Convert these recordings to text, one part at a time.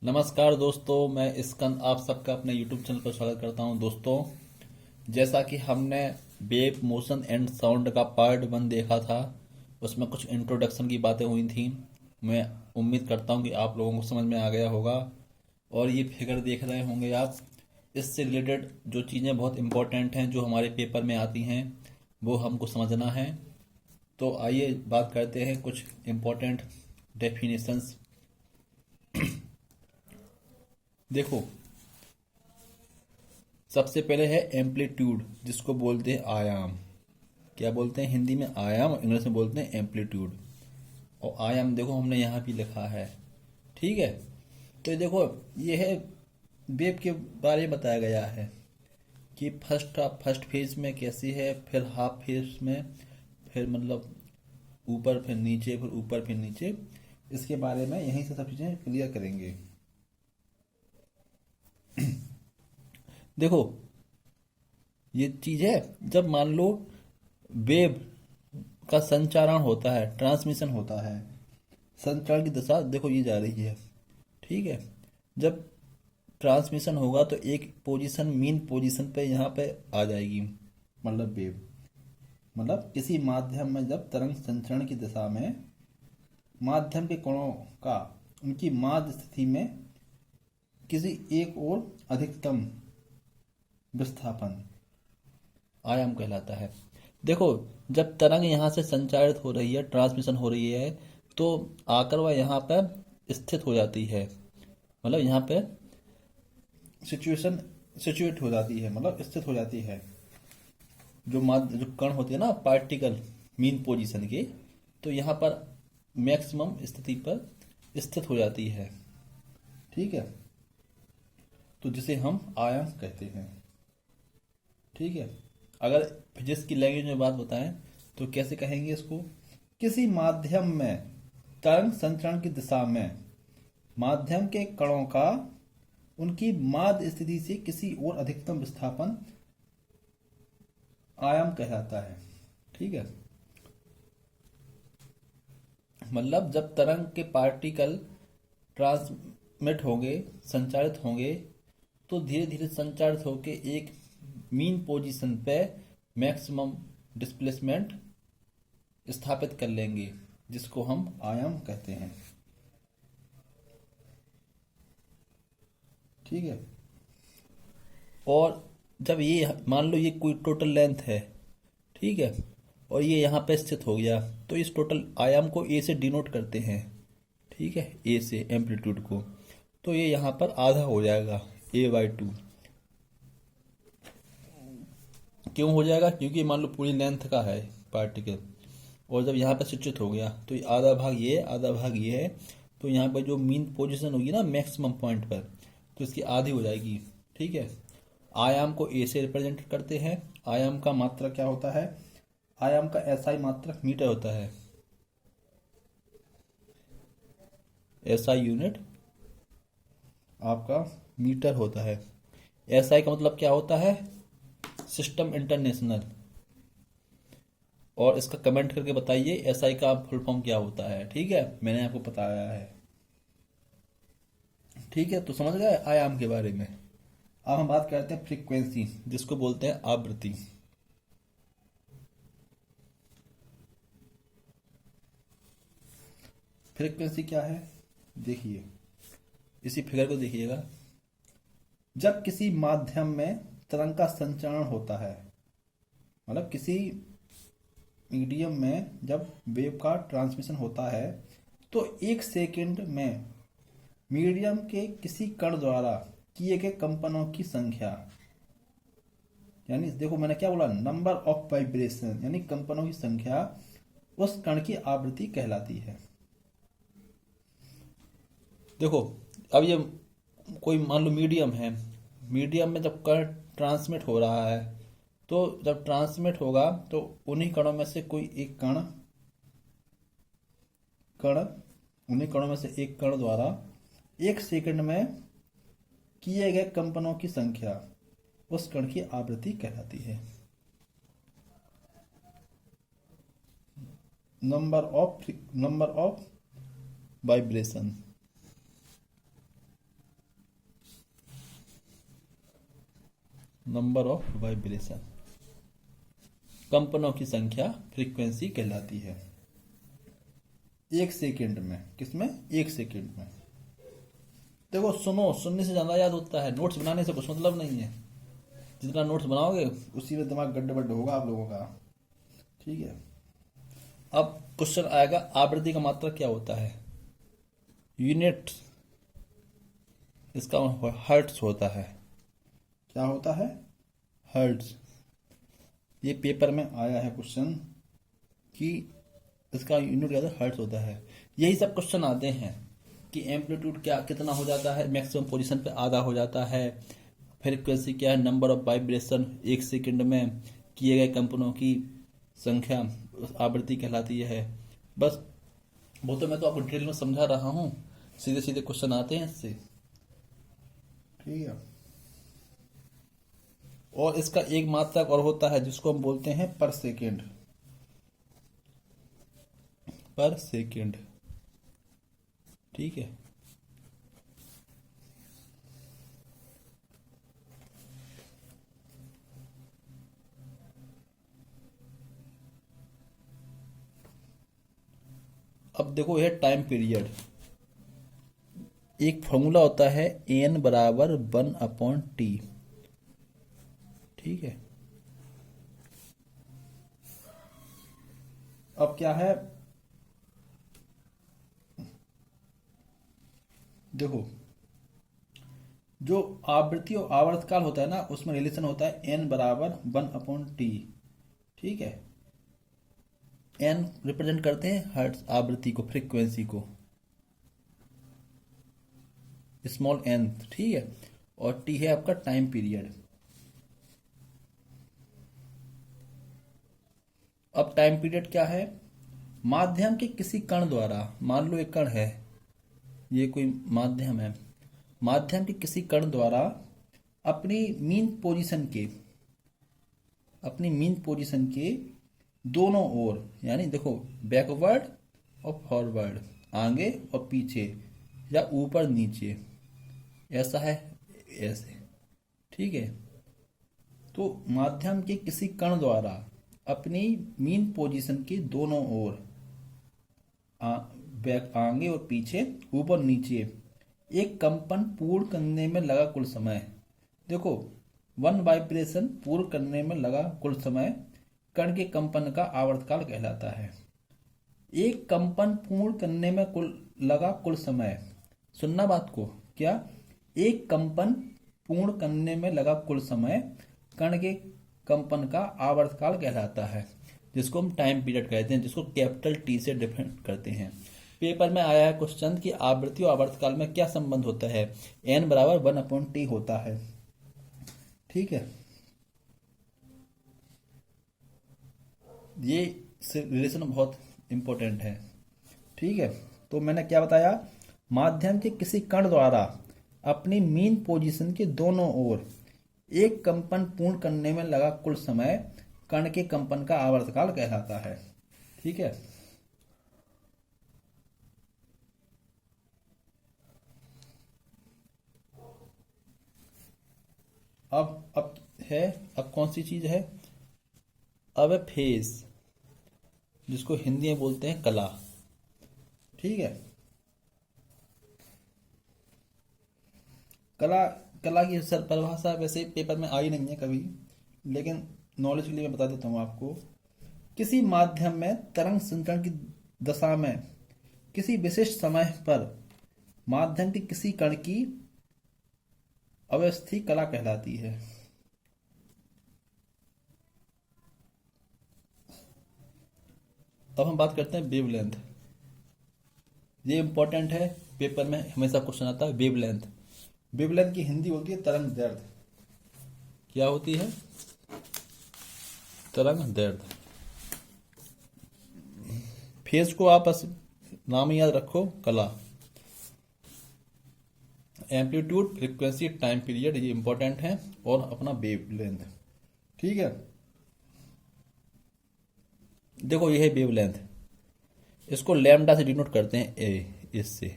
नमस्कार दोस्तों, मैं स्कंद आप सबका अपने YouTube चैनल पर स्वागत करता हूं। दोस्तों, जैसा कि हमने वेव मोशन एंड साउंड का पार्ट 1 देखा था, उसमें कुछ इंट्रोडक्शन की बातें हुई थी। मैं उम्मीद करता हूं कि आप लोगों को समझ में आ गया होगा और ये फिगर देख रहे होंगे आप। इससे रिलेटेड जो चीज़ें बहुत इंपॉर्टेंट हैं, जो हमारे पेपर में आती हैं, वो हमको समझना है। तो आइए बात करते हैं कुछ इम्पोर्टेंट डेफिनेशंस। देखो, सबसे पहले है एम्पलीट्यूड, जिसको बोलते हैं आयाम। क्या बोलते हैं हिंदी में? आयाम। इंग्लिश में बोलते हैं एम्पलीट्यूड। और आयाम देखो हमने यहाँ भी लिखा है। ठीक है। तो ये देखो, ये है वेव के बारे में बताया गया है कि फर्स्ट फेज में कैसी है, फिर हाफ फेज में, फिर मतलब ऊपर फिर नीचे, फिर ऊपर फिर नीचे। इसके बारे में यहीं से सब चीज़ें क्लियर करेंगे। देखो, ये चीज़ है, जब मान लो वेव का संचारण होता है, ट्रांसमिशन होता है, संचारण की दिशा देखो ये जा रही है। ठीक है। जब ट्रांसमिशन होगा तो एक पोजीशन, मीन पोजीशन पे यहाँ पे आ जाएगी, मतलब वेव। मतलब किसी माध्यम में जब तरंग संचरण की दिशा में माध्यम के कणों का उनकी माध्य स्थिति में किसी एक और अधिकतम विस्थापन आयाम कहलाता है। देखो, जब तरंग यहाँ से संचारित हो रही है, ट्रांसमिशन हो रही है, तो आकर वह यहाँ पर स्थित हो जाती है। मतलब यहाँ पे सिचुएट हो जाती है, मतलब स्थित हो जाती है। जो कण होती है ना, पार्टिकल मीन पोजीशन के, तो यहाँ पर मैक्सिमम स्थिति पर स्थित हो जाती है। ठीक है। तो जिसे हम आयाम कहते हैं। ठीक है। अगर फिजिक्स की लैंग्वेज में बात बताएं तो कैसे कहेंगे इसको? किसी माध्यम में तरंग संचरण की दिशा में माध्यम के कणों का उनकी माध्य स्थिति से किसी और अधिकतम विस्थापन आयाम कहलाता है। ठीक है। मतलब जब तरंग के पार्टिकल ट्रांसमिट होंगे, संचारित होंगे, तो धीरे धीरे संचारित होके एक मीन पोजीशन पे मैक्सिमम डिस्प्लेसमेंट स्थापित कर लेंगे, जिसको हम आयाम कहते हैं। ठीक है। और जब ये मान लो ये कोई टोटल लेंथ है, ठीक है, और ये यहाँ पे स्थित हो गया, तो इस टोटल आयाम को ए से डिनोट करते हैं। ठीक है, ए से एम्पलीट्यूड को। तो ये यहाँ पर आधा हो जाएगा, A/2। क्यों हो जाएगा? क्योंकि मान लो पूरी लेंथ का है पार्टिकल, और जब यहाँ पे सिचुएट हो गया तो ये आधा भाग ये है, आधा भाग ये है। तो यहाँ पे जो मीन पोजीशन होगी ना मैक्सिमम पॉइंट पर, तो इसकी आधी हो जाएगी। ठीक है। आयाम को ए से रिप्रेजेंट करते हैं। आयाम का मात्रक क्या होता है? आयाम का एसआई मात्रक मीटर होता है। एसआई यूनिट आपका मीटर होता है। एसआई का मतलब क्या होता है? System international. और इसका कमेंट करके बताइए एसआई का फुल फॉर्म क्या होता है। ठीक है, मैंने आपको बताया है। ठीक है, तो समझ गए आयाम के बारे में। अब हम बात करते हैं फ्रीक्वेंसी, जिसको बोलते हैं आवृत्ति। फ्रीक्वेंसी क्या है? देखिए, इसी फिगर को देखिएगा। जब किसी माध्यम में तरंग का संचरण होता है, मतलब किसी मीडियम में जब वेव का ट्रांसमिशन होता है, तो एक सेकंड में मीडियम के किसी कण द्वारा किए गए कंपनों की संख्या, यानी देखो मैंने क्या बोला, नंबर ऑफ वाइब्रेशन, यानी कंपनों की संख्या, उस कण की आवृत्ति कहलाती है। देखो, अब ये कोई मान लो मीडियम है, मीडियम में जब कण ट्रांसमिट हो रहा है, तो जब ट्रांसमिट होगा तो उन्हीं कणों में से कोई एक कण कण उन्हीं कणों में से एक कण द्वारा एक सेकंड में किए गए कंपनों की संख्या उस कण की आवृत्ति कहलाती है। Number of vibration. Number of vibration, कंपनों की संख्या फ्रीक्वेंसी कहलाती है। 1 सेकेंड में, किसमें? 1 सेकेंड में। देखो सुनो, सुनने से ज्यादा याद होता है, नोट्स बनाने से कुछ मतलब नहीं है। जितना नोट्स बनाओगे उसी में दिमाग गड्ढे होगा आप लोगों का। ठीक है, अब क्वेश्चन आएगा, आवृत्ति का मात्रक क्या होता है? यूनिट इसका हर्ट्ज होता है। क्या होता है? हर्ट्ज। ये पेपर में आया है क्वेश्चन कि इसका यूनिट क्या होता है? हर्ट्ज होता है। यही सब क्वेश्चन आते हैं कि एम्पलीट्यूड क्या कितना हो जाता है, मैक्सिमम पोजीशन पे आधा हो जाता है, फ्रीक्वेंसी क्या है, नंबर ऑफ वाइब्रेशन 1 सेकेंड में किए गए कंपनों की संख्या आवृत्ति कहलाती है। बस वो तो मैं तो आपको डिटेल में समझा रहा हूँ, सीधे सीधे क्वेश्चन आते हैं इससे। ठीक है, और इसका एक मात्रक और होता है जिसको हम बोलते हैं पर सेकेंड। पर सेकेंड, ठीक है। अब देखो यह टाइम पीरियड, एक फॉर्मूला होता है n बराबर 1/t। ठीक है, अब क्या है, देखो जो आवृत्ति और आवर्तकाल होता है ना, उसमें रिलेशन होता है n बराबर 1/t। ठीक है, n रिप्रेजेंट करते हैं हर्ट्ज आवृत्ति को, फ्रीक्वेंसी को, स्मॉल n। ठीक है, और t है आपका टाइम पीरियड। अब टाइम पीरियड क्या है? माध्यम के किसी कण द्वारा, मान लो एक कण है, ये कोई माध्यम है, माध्यम के किसी कण द्वारा अपनी मीन पोजीशन के दोनों ओर, यानी देखो बैकवर्ड और फॉरवर्ड, आगे और पीछे या ऊपर नीचे, ऐसा है, ऐसे। ठीक है, तो माध्यम के किसी कण द्वारा अपनी मीन पोजीशन के दोनों ओर, बैक, आगे और पीछे, ऊपर नीचे, एक कंपन पूर्ण करने में लगा कुल समय। देखो 1 वाइब्रेशन पूर्ण करने में लगा कुल समय कण के कंपन का आवर्तकाल कहलाता है। एक कंपन पूर्ण करने में लगा कुल समय, सुनना बात को, क्या? एक कंपन पूर्ण करने में लगा कुल समय कण के कंपन का आवर्तकाल कहलाता है, जिसको हम टाइम पीरियड कहते हैं, जिसको कैपिटल टी से डिफाइन करते हैं। पेपर में आया है क्वेश्चन कि आवृत्ति और आवर्तकाल में क्या संबंध होता है? n बराबर 1/t होता है। ठीक है, ये रिलेशन बहुत इंपॉर्टेंट है। ठीक है, तो मैंने क्या बताया? माध्यम के किसी कण द्वारा अपनी मीन पोजीशन के दोनों ओर एक कंपन पूर्ण करने में लगा कुल समय कण के कंपन का आवर्तकाल कहलाता है। ठीक है, अब कौन सी चीज है? अब है फेज, जिसको हिंदी में बोलते हैं कला। ठीक है, कला की सर परिभाषा वैसे पेपर में आई नहीं है कभी, लेकिन नॉलेज के लिए मैं बता देता हूँ आपको। किसी माध्यम में तरंग संचरण की दशा में किसी विशिष्ट समय पर माध्यम के किसी कण की अवस्थी कला कहलाती है। अब हम बात करते हैं वेवलेंथ। ये इंपॉर्टेंट है, पेपर में हमेशा क्वेश्चन आता है वेवलेंथ। वेवलेंथ की हिंदी होती है तरंग दैर्ध्य। क्या होती है? तरंग दैर्ध्य। फेज को आप बस नाम याद रखो, कला। एम्पलीट्यूड, फ्रीक्वेंसी, टाइम पीरियड, ये इंपॉर्टेंट है, और अपना वेवलेंथ। ठीक है, देखो ये है वेवलेंथ, इसको लैम्डा से डिनोट करते हैं, ए, इससे।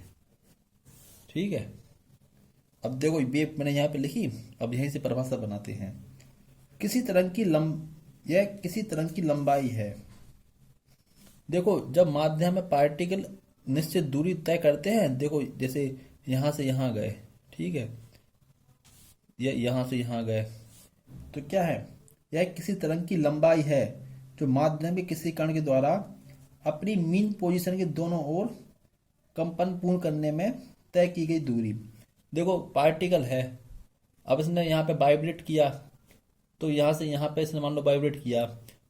ठीक है, अब देखो वेव मैंने यहाँ पे लिखी, अब यहीं से परिभाषा बनाते हैं। किसी तरंग की यह किसी तरंग की लंबाई है। देखो जब माध्यम में पार्टिकल निश्चित दूरी तय करते हैं, देखो जैसे यहां से यहां गए, ठीक है, ये यहां से यहां गए, तो क्या है, यह किसी तरंग की लंबाई है जो माध्यम के किसी कण के द्वारा अपनी मीन पोजीशन के दोनों ओर कंपन पूर्ण करने में तय की गई दूरी। देखो पार्टिकल है, अब इसने यहाँ पे वाइब्रेट किया, तो यहाँ से यहाँ पे इसने मान लो वाइब्रेट किया,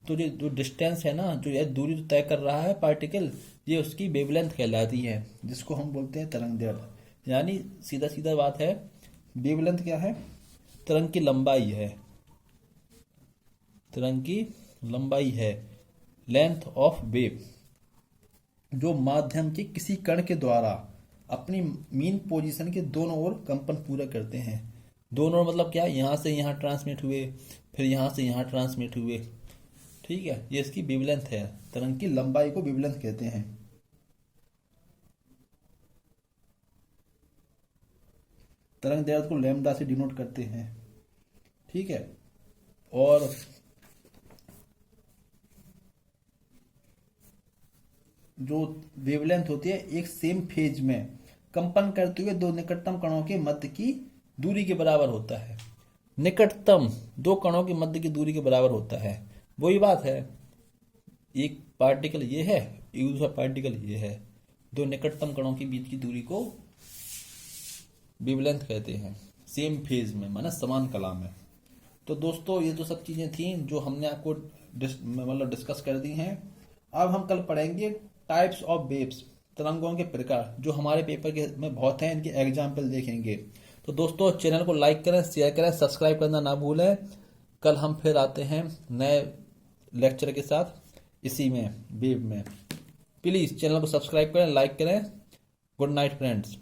तो जो डिस्टेंस है ना, जो यह दूरी जो तय कर रहा है पार्टिकल, ये उसकी वेवलेंथ कहलाती है, जिसको हम बोलते हैं तरंग दैर्ध्य। यानी सीधा सीधा बात है, वेवलेंथ क्या है, तरंग की लंबाई है, तरंग की लंबाई है, लेंथ ऑफ वेव, जो माध्यम के किसी कण के द्वारा अपनी मीन पोजीशन के दोनों ओर कंपन पूरा करते हैं। दोनों ओर मतलब क्या, यहाँ से यहाँ ट्रांसमिट हुए, फिर यहाँ से यहाँ ट्रांसमिट हुए, ठीक है, ये इसकी वेवलेंथ है, तरंग की लंबाई को वेवलेंथ कहते हैं। तरंग दैर्ध्य को लैम्डा से डिनोट करते हैं, ठीक है। और जो वेवलेंथ होती है, एक सेम फेज में कंपन करते हुए दो निकटतम कणों के मध्य की दूरी के बराबर होता है। निकटतम दो कणों के मध्य की दूरी के बराबर होता है, वही बात है, एक पार्टिकल ये है, एक दूसरा पार्टिकल ये है, दो निकटतम कणों के बीच की दूरी को वेवलेंथ कहते हैं, सेम फेज में, माना समान कला में। तो दोस्तों ये जो सब चीजें थी जो हमने आपको मतलब डिस्कस कर दी हैं। अब हम कल पढ़ेंगे टाइप्स ऑफ वेव्स, तरंगों के प्रकार, जो हमारे पेपर के में बहुत हैं, इनके एग्जाम्पल देखेंगे। तो दोस्तों चैनल को लाइक करें, शेयर करें, सब्सक्राइब करना ना भूलें। कल हम फिर आते हैं नए लेक्चर के साथ इसी में वेव में। प्लीज़ चैनल को सब्सक्राइब करें, लाइक करें। Good night friends.